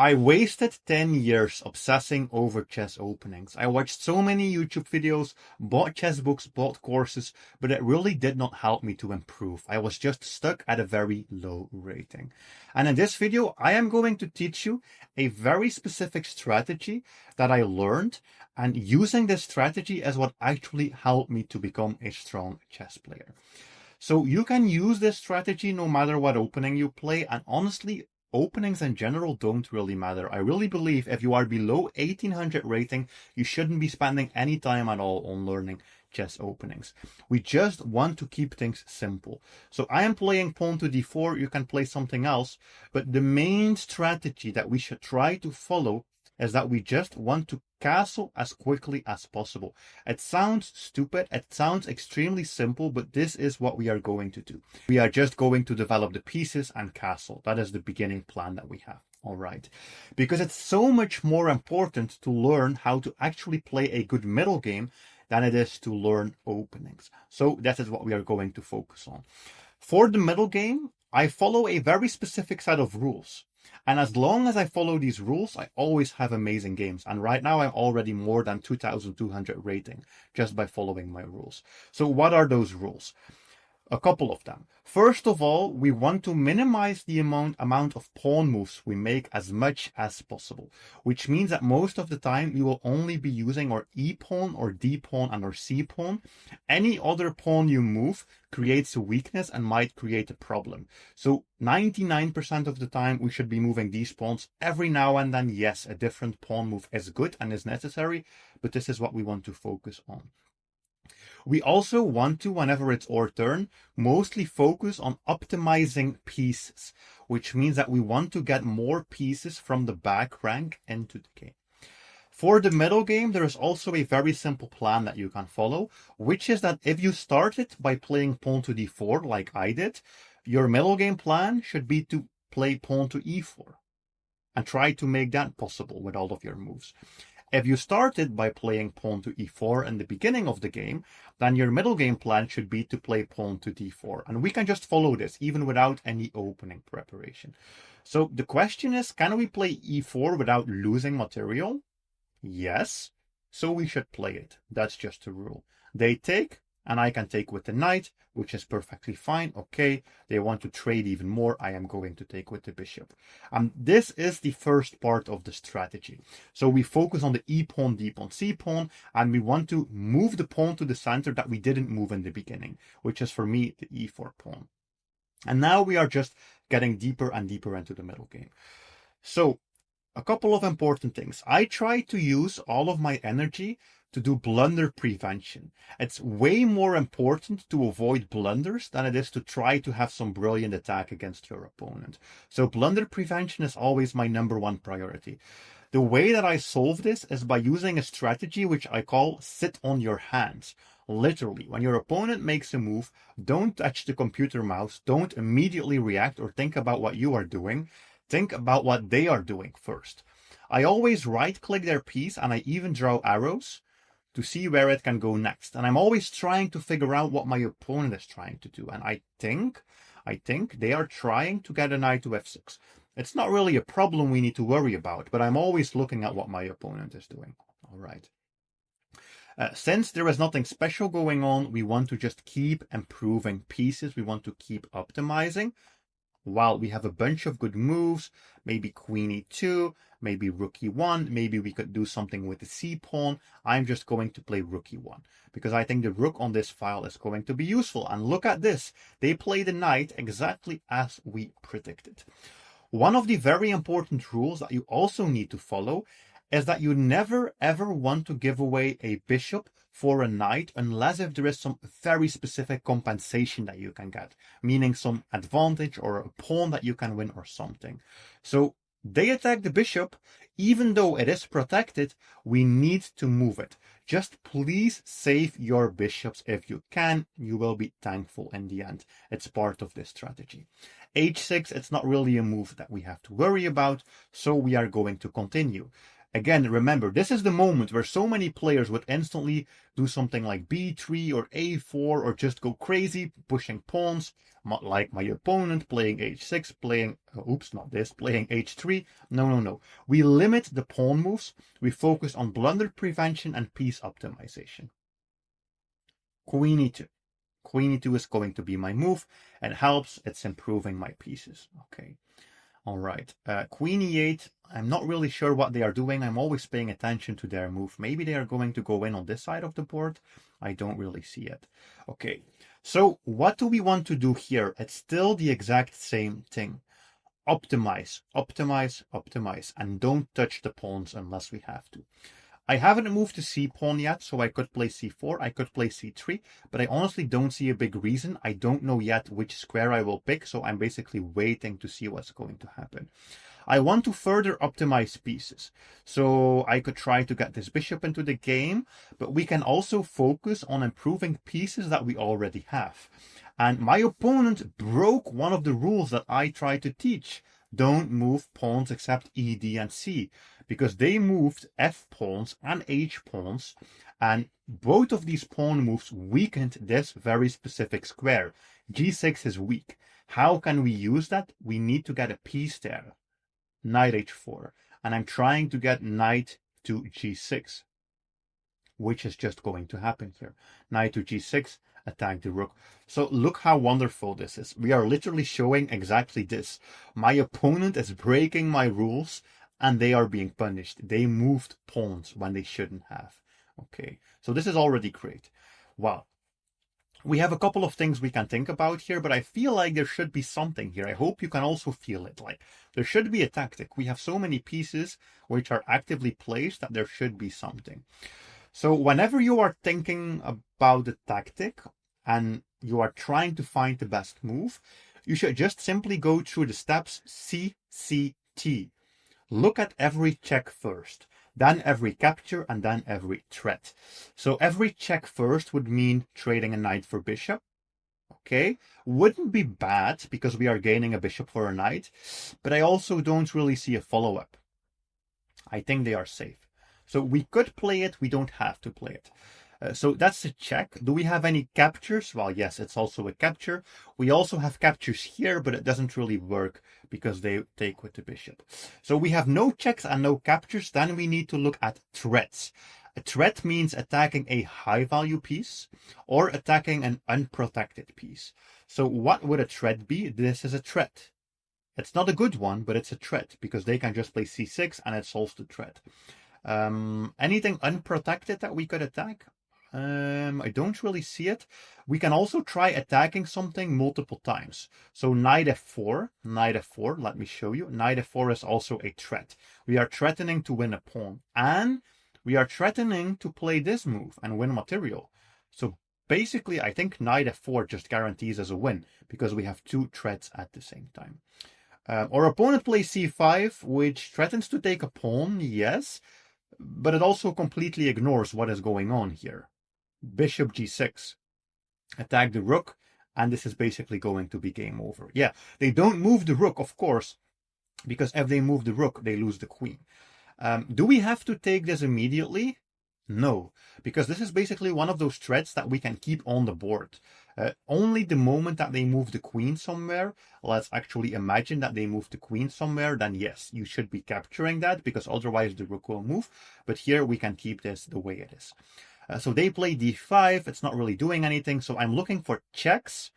I wasted 10 years obsessing over chess openings. I watched so many YouTube videos, bought chess books, bought courses, but it really did not help me to improve. I was just stuck at a very low rating. And in this video, I am going to teach you a very specific strategy that I learned, and using this strategy is what actually helped me to become a strong chess player. So you can use this strategy no matter what opening you play, and honestly, openings in general don't really matter. I really believe if you are below 1800 rating, you shouldn't be spending any time at all on learning chess openings. We just want to keep things simple. So I am playing pawn to d4, you can play something else, but the main strategy that we should try to follow is that we just want to castle as quickly as possible. It sounds stupid, it sounds extremely simple, but this is what we are going to do. We are just going to develop the pieces and castle. That is the beginning plan that we have. All right. Because it's so much more important to learn how to actually play a good middle game than it is to learn openings. So that is what we are going to focus on. For the middle game, I follow a very specific set of rules. And as long as I follow these rules, I always have amazing games. And right now I'm already more than 2200 rating just by following my rules. So what are those rules? A couple of them. First of all, we want to minimize the amount of pawn moves we make as much as possible, which means that most of the time we will only be using our E pawn, or D pawn, and our C pawn. Any other pawn you move creates a weakness and might create a problem. So 99% of the time we should be moving these pawns. Every now and then, yes, a different pawn move is good and is necessary, but this is what we want to focus on. We also want to, whenever it's our turn, mostly focus on optimizing pieces, which means that we want to get more pieces from the back rank into the game. For the middle game, there is also a very simple plan that you can follow, which is that if you started by playing pawn to d4 like I did, your middle game plan should be to play pawn to e4 and try to make that possible with all of your moves. If you started by playing pawn to e4 in the beginning of the game, then your middle game plan should be to play pawn to d4. And we can just follow this even without any opening preparation. So the question is, can we play e4 without losing material? Yes. So we should play it. That's just a rule. They take, and I can take with the knight, which is perfectly fine. Okay, they want to trade even more. I am going to take with the bishop. This is the first part of the strategy. So we focus on the E pawn, D pawn, C pawn, and we want to move the pawn to the center that we didn't move in the beginning, which is for me the E4 pawn. And now we are just getting deeper and deeper into the middle game. So a couple of important things. I try to use all of my energy to do blunder prevention. It's way more important to avoid blunders than it is to try to have some brilliant attack against your opponent. So blunder prevention is always my #1 priority. The way that I solve this is by using a strategy which I call sit on your hands. Literally, when your opponent makes a move, don't touch the computer mouse, don't immediately react or think about what you are doing. Think about what they are doing first. I always right-click their piece and I even draw arrows to see where it can go next. And I'm always trying to figure out what my opponent is trying to do. And I think they are trying to get a knight to f6. It's not really a problem we need to worry about, but I'm always looking at what my opponent is doing. All right. Since there is nothing special going on, we want to just keep improving pieces. We want to keep optimizing. While we have a bunch of good moves, maybe queen e2, maybe rook e1, maybe we could do something with the c pawn. I'm just going to play rook e1 because I think the rook on this file is going to be useful. And look at this. They play the knight exactly as we predicted. One of the very important rules that you also need to follow is that you never ever want to give away a bishop for a knight unless if there is some very specific compensation that you can get, meaning some advantage or a pawn that you can win or something. So they attack the bishop, even though it is protected, we need to move it. Just please save your bishops if you can. You will be thankful in the end. It's part of this strategy. h6, it's not really a move that we have to worry about, so we are going to continue. Again, remember, this is the moment where so many players would instantly do something like b3 or a4 or just go crazy, pushing pawns, like my opponent playing h6, playing, oops, not this, playing h3. No. We limit the pawn moves. We focus on blunder prevention and piece optimization. Queen e2. Queen e2 is going to be my move. It helps. It's improving my pieces. Okay. All right. Queen e8. I'm not really sure what they are doing. I'm always paying attention to their move. Maybe they are going to go in on this side of the board. I don't really see it. Okay. So what do we want to do here? It's still the exact same thing. Optimize, optimize, optimize, and don't touch the pawns unless we have to. I haven't moved to c-pawn yet, so I could play c4, I could play c3, but I honestly don't see a big reason. I don't know yet which square I will pick, so I'm basically waiting to see what's going to happen. I want to further optimize pieces, so I could try to get this bishop into the game, but we can also focus on improving pieces that we already have. And my opponent broke one of the rules that I tried to teach. Don't move pawns except e, d, and c, because they moved f pawns and h pawns, and both of these pawn moves weakened this very specific square. g6 is weak. How can we use that? We need to get a piece there. Knight h4, and I'm trying to get knight to g6, which is just going to happen here. Knight to g6, attack the rook. So look how wonderful this is. We are literally showing exactly this. My opponent is breaking my rules and they are being punished. They moved pawns when they shouldn't have. Okay, so this is already great. Well, we have a couple of things we can think about here, but I feel like there should be something here. I hope you can also feel it. Like, there should be a tactic. We have so many pieces which are actively placed that there should be something. So whenever you are thinking about the tactic and you are trying to find the best move, you should just simply go through the steps C, C, T. Look at every check first, then every capture, and then every threat. So every check first would mean trading a knight for bishop. Okay, wouldn't be bad because we are gaining a bishop for a knight, but I also don't really see a follow-up. I think they are safe. So we could play it, we don't have to play it. So that's a check. Do we have any captures? Well, yes, it's also a capture. We also have captures here, but it doesn't really work because they take with the bishop. So we have no checks and no captures. Then we need to look at threats. A threat means attacking a high value piece or attacking an unprotected piece. So what would a threat be? This is a threat. It's not a good one, but it's a threat because they can just play c6 and it solves the threat. Anything unprotected that we could attack? I don't really see it. We can also try attacking something multiple times. So knight f4, let me show you. Knight f4 is also a threat. We are threatening to win a pawn and we are threatening to play this move and win material. So basically, I think knight f4 just guarantees us a win because we have two threats at the same time. Our opponent plays c5, which threatens to take a pawn, yes, but it also completely ignores what is going on here. Bishop g6, attack the rook, and this is basically going to be game over. Yeah, they don't move the rook, of course, because if they move the rook, they lose the queen. Do we have to take this immediately? No, because this is basically one of those threats that we can keep on the board. Only the moment that they move the queen somewhere, let's actually imagine that they move the queen somewhere, then yes, you should be capturing that because otherwise the rook will move. But here we can keep this the way it is. So they play d5, it's not really doing anything. So I'm looking for checks,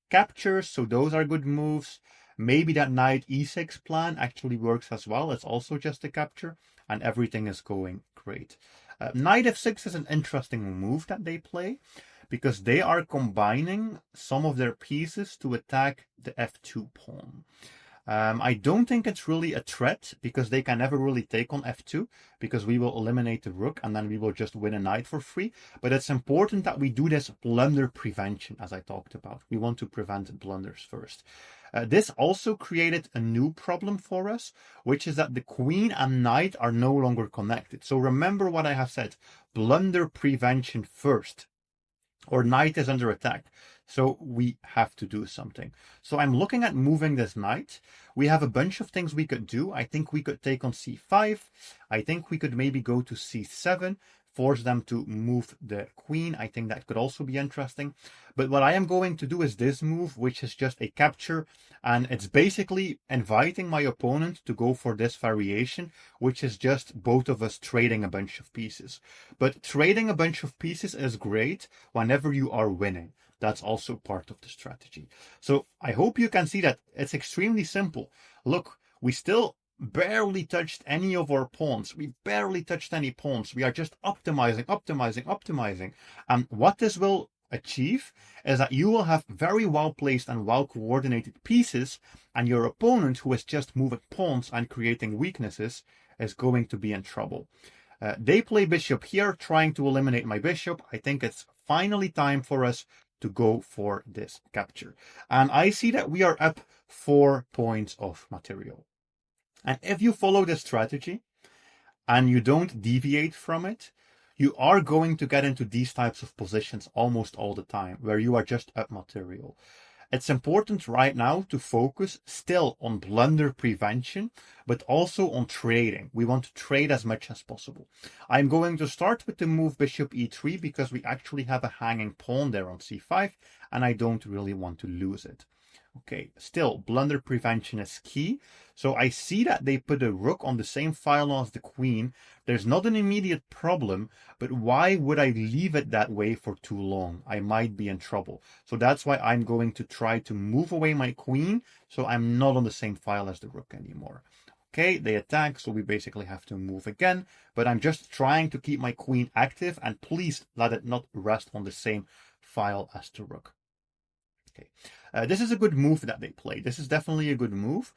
captures, so those are good moves. Maybe that knight e6 plan actually works as well. It's also just a capture and everything is going great. Knight f6 is an interesting move that they play because they are combining some of their pieces to attack the f2 pawn. I don't think it's really a threat because they can never really take on f2 because we will eliminate the rook and then we will just win a knight for free. But it's important that we do this blunder prevention as I talked about. We want to prevent blunders first. This also created a new problem for us, which is that the queen and knight are no longer connected. So remember what I have said, blunder prevention first, or knight is under attack. So we have to do something. So I'm looking at moving this knight. We have a bunch of things we could do. I think we could take on c5. I think we could maybe go to c7, force them to move the queen. I think that could also be interesting. But what I am going to do is this move, which is just a capture. And it's basically inviting my opponent to go for this variation, which is just both of us trading a bunch of pieces. But trading a bunch of pieces is great whenever you are winning. That's also part of the strategy. So I hope you can see that it's extremely simple. Look, we still barely touched any of our pawns. We barely touched any pawns. We are just optimizing. And what this will achieve is that you will have very well placed and well coordinated pieces, and your opponent, who is just moving pawns and creating weaknesses, is going to be in trouble. They play bishop here, trying to eliminate my bishop. I think it's finally time for us to go for this capture. And I see that we are up 4 points of material. And if you follow this strategy and you don't deviate from it, you are going to get into these types of positions almost all the time, where you are just up material. It's important right now to focus still on blunder prevention, but also on trading. We want to trade as much as possible. I'm going to start with the move bishop e3 because we actually have a hanging pawn there on c5, and I don't really want to lose it. Okay, still, blunder prevention is key. So I see that they put a rook on the same file as the queen. There's not an immediate problem, but why would I leave it that way for too long? I might be in trouble. So that's why I'm going to try to move away my queen, so I'm not on the same file as the rook anymore. Okay, they attack, so we basically have to move again. But I'm just trying to keep my queen active, and please let it not rest on the same file as the rook. Okay, this is a good move that they play. This is definitely a good move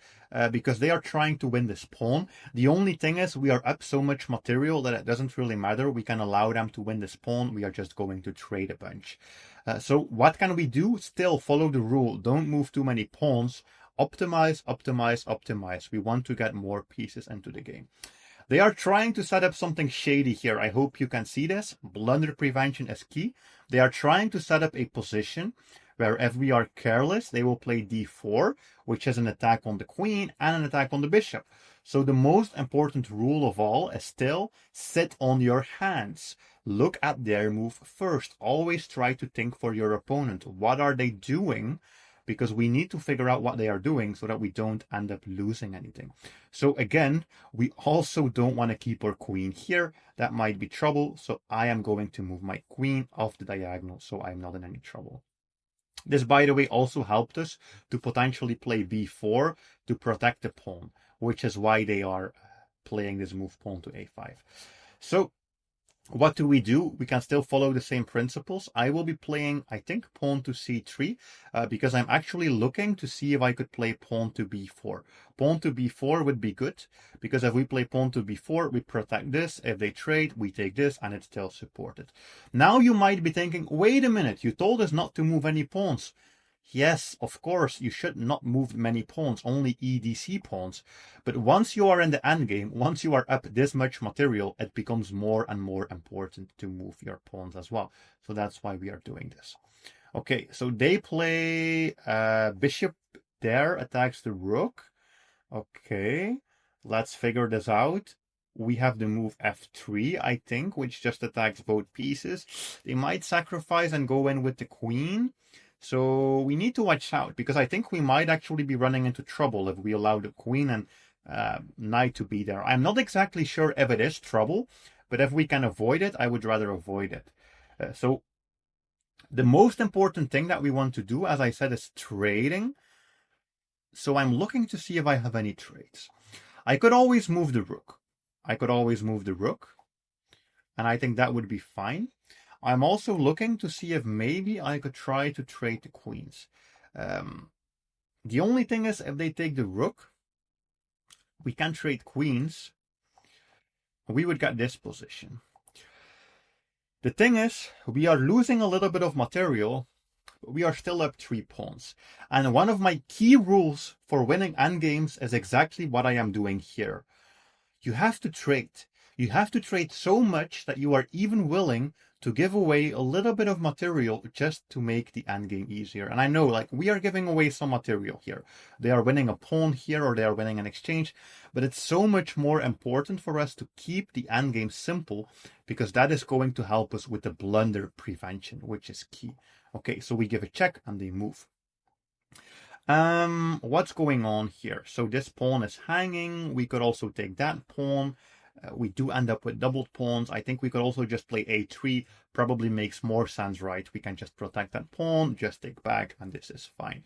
because they are trying to win this pawn. The only thing is we are up so much material that it doesn't really matter. We can allow them to win this pawn. We are just going to trade a bunch. So what can we do? Still follow the rule. Don't move too many pawns. Optimize. We want to get more pieces into the game. They are trying to set up something shady here. I hope you can see this. Blunder prevention is key. They are trying to set up a position where if we are careless, they will play d4, which is an attack on the queen and an attack on the bishop. So the most important rule of all is still sit on your hands. Look at their move first. Always try to think for your opponent. What are they doing? Because we need to figure out what they are doing so that we don't end up losing anything. So again, we also don't want to keep our queen here. That might be trouble. So I am going to move my queen off the diagonal so I'm not in any trouble. This, by the way, also helped us to potentially play b4 to protect the pawn, which is why they are playing this move pawn to a5. So what do? We can still follow the same principles. I will be playing, I think, pawn to c3 because I'm actually looking to see if I could play pawn to b4. Pawn to b4 would be good because if we play pawn to b4, we protect this. If they trade, we take this and it's still supported. Now you might be thinking, wait a minute, you told us not to move any pawns. Yes, of course, you should not move many pawns, only EDC pawns. But once you are in the endgame, once you are up this much material, it becomes more and more important to move your pawns as well. So that's why we are doing this. Okay, so they play bishop there, attacks the rook. Okay, let's figure this out. We have the move f3, I think, which just attacks both pieces. They might sacrifice and go in with the queen. So we need to watch out because I think we might actually be running into trouble if we allow the queen and knight to be there. I'm not exactly sure if it is trouble, but if we can avoid it, I would rather avoid it. So the most important thing that we want to do, as I said, is trading. So I'm looking to see if I have any trades. I could always move the rook. And I think that would be fine. I'm also looking to see if maybe I could try to trade the queens. The only thing is, if they take the rook, we can trade queens. We would get this position. The thing is, we are losing a little bit of material, but we are still up 3 pawns. And one of my key rules for winning endgames is exactly what I am doing here. You have to trade. You have to trade so much that you are even willing to give away a little bit of material just to make the endgame easier. And I know, like, we are giving away some material here. They are winning a pawn here, or they are winning an exchange, but it's so much more important for us to keep the endgame simple, because that is going to help us with the blunder prevention, which is key. Okay, so we give a check and they move. What's going on here? So this pawn is hanging. We could also take that pawn. We do end up with doubled pawns. I think we could also just play a3. Probably makes more sense, right? We can just protect that pawn, just take back, and this is fine.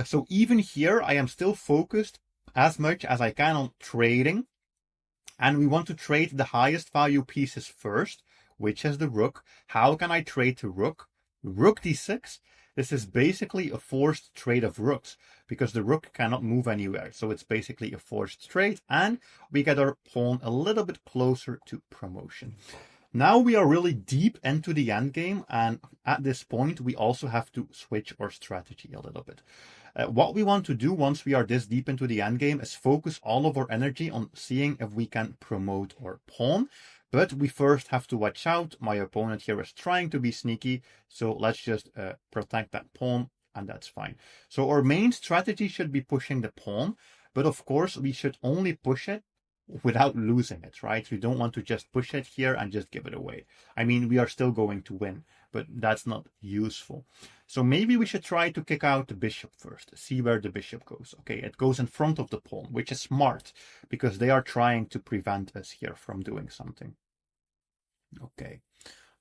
So even here, I am still focused as much as I can on trading. And we want to trade the highest value pieces first, which is the rook. How can I trade the rook? Rook d6. This is basically a forced trade of rooks, because the rook cannot move anywhere. So it's basically a forced trade, and we get our pawn a little bit closer to promotion. Now we are really deep into the endgame, and at this point we also have to switch our strategy a little bit. What we want to do once we are this deep into the endgame is focus all of our energy on seeing if we can promote our pawn. But we first have to watch out. My opponent here is trying to be sneaky, so let's just protect that pawn, and that's fine. So our main strategy should be pushing the pawn, but of course we should only push it without losing it, right? We don't want to just push it here and just give it away. I mean, we are still going to win, but that's not useful. So maybe we should try to kick out the bishop first, see where the bishop goes. Okay, it goes in front of the pawn, which is smart, because they are trying to prevent us here from doing something. Okay,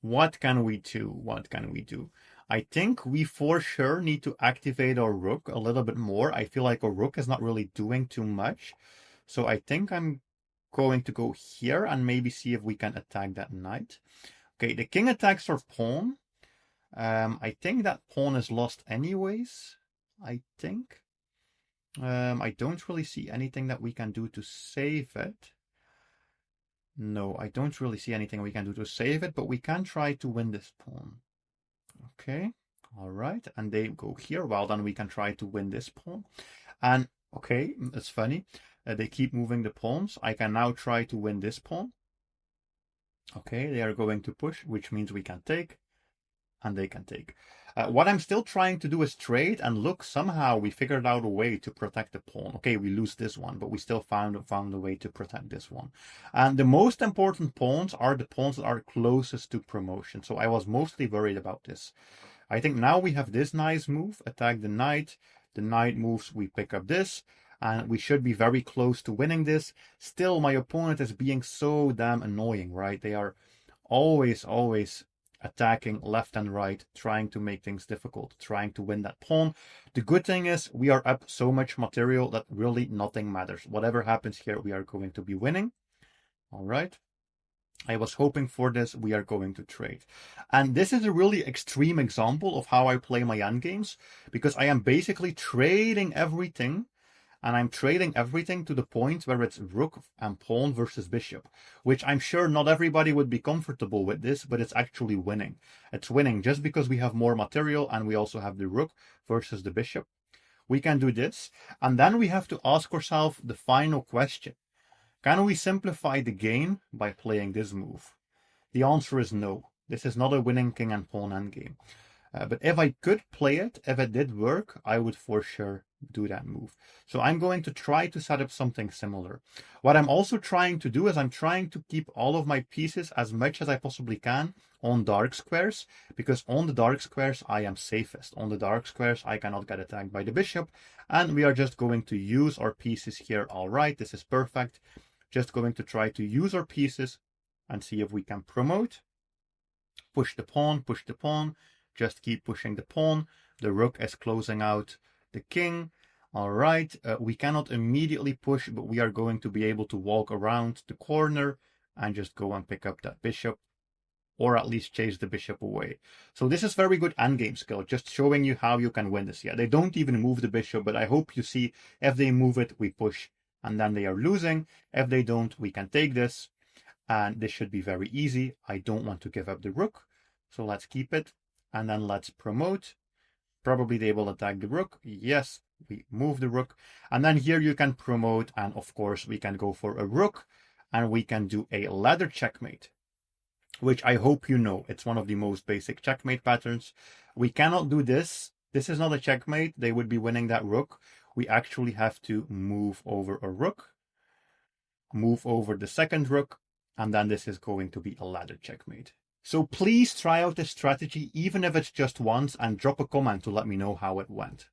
what can we do? What can we do? I think we for sure need to activate our rook a little bit more. I feel like our rook is not really doing too much. So I think I'm going to go here and maybe see if we can attack that knight. Okay, the king attacks our pawn. I think that pawn is lost anyways, I think. I don't really see anything that we can do to save it. No, I don't really see anything we can do to save it, but we can try to win this pawn. Okay, all right, and they go here. Well, then we can try to win this pawn. And, okay, it's funny. They keep moving the pawns. I can now try to win this pawn. Okay, they are going to push, which means we can take, and they can take. What I'm still trying to do is trade, and look, somehow we figured out a way to protect the pawn. Okay, we lose this one, but we still found a way to protect this one. And the most important pawns are the pawns that are closest to promotion. So I was mostly worried about this. I think now we have this nice move, attack the knight moves, we pick up this, and we should be very close to winning this. Still, my opponent is being so damn annoying, right? They are always attacking left and right, trying to make things difficult, trying to win that pawn. The good thing is we are up so much material that really nothing matters. Whatever happens here, we are going to be winning. All right. I was hoping for this. We are going to trade. And this is a really extreme example of how I play my endgames, because I am basically trading everything. And I'm trading everything to the point where it's rook and pawn versus bishop, which I'm sure not everybody would be comfortable with this, but it's actually winning. It's winning just because we have more material and we also have the rook versus the bishop. We can do this. And then we have to ask ourselves the final question. Can we simplify the game by playing this move? The answer is no. This is not a winning king and pawn endgame. But if I could play it, if it did work, I would for sure do that move. So I'm going to try to set up something similar. What I'm also trying to do is I'm trying to keep all of my pieces as much as I possibly can on dark squares, because on the dark squares I am safest. On the dark squares I cannot get attacked by the bishop, and we are just going to use our pieces here. All right, this is perfect. Just going to try to use our pieces and see if we can promote. Push the pawn, just keep pushing the pawn. The rook is closing out the king. All right, we cannot immediately push, but we are going to be able to walk around the corner and just go and pick up that bishop, or at least chase the bishop away. So this is very good endgame skill, just showing you how you can win this. Yeah, they don't even move the bishop, but I hope you see if they move it, we push, and then they are losing. If they don't, we can take this, and this should be very easy. I don't want to give up the rook, so let's keep it, and then let's promote. Probably they will attack the rook. Yes, we move the rook. And then here you can promote, and of course we can go for a rook, and we can do a ladder checkmate. which I hope you know. It's one of the most basic checkmate patterns. We cannot do this. This is not a checkmate. They would be winning that rook. We actually have to move over a rook, move over the second rook, and then this is going to be a ladder checkmate. So please try out this strategy, even if it's just once, and drop a comment to let me know how it went.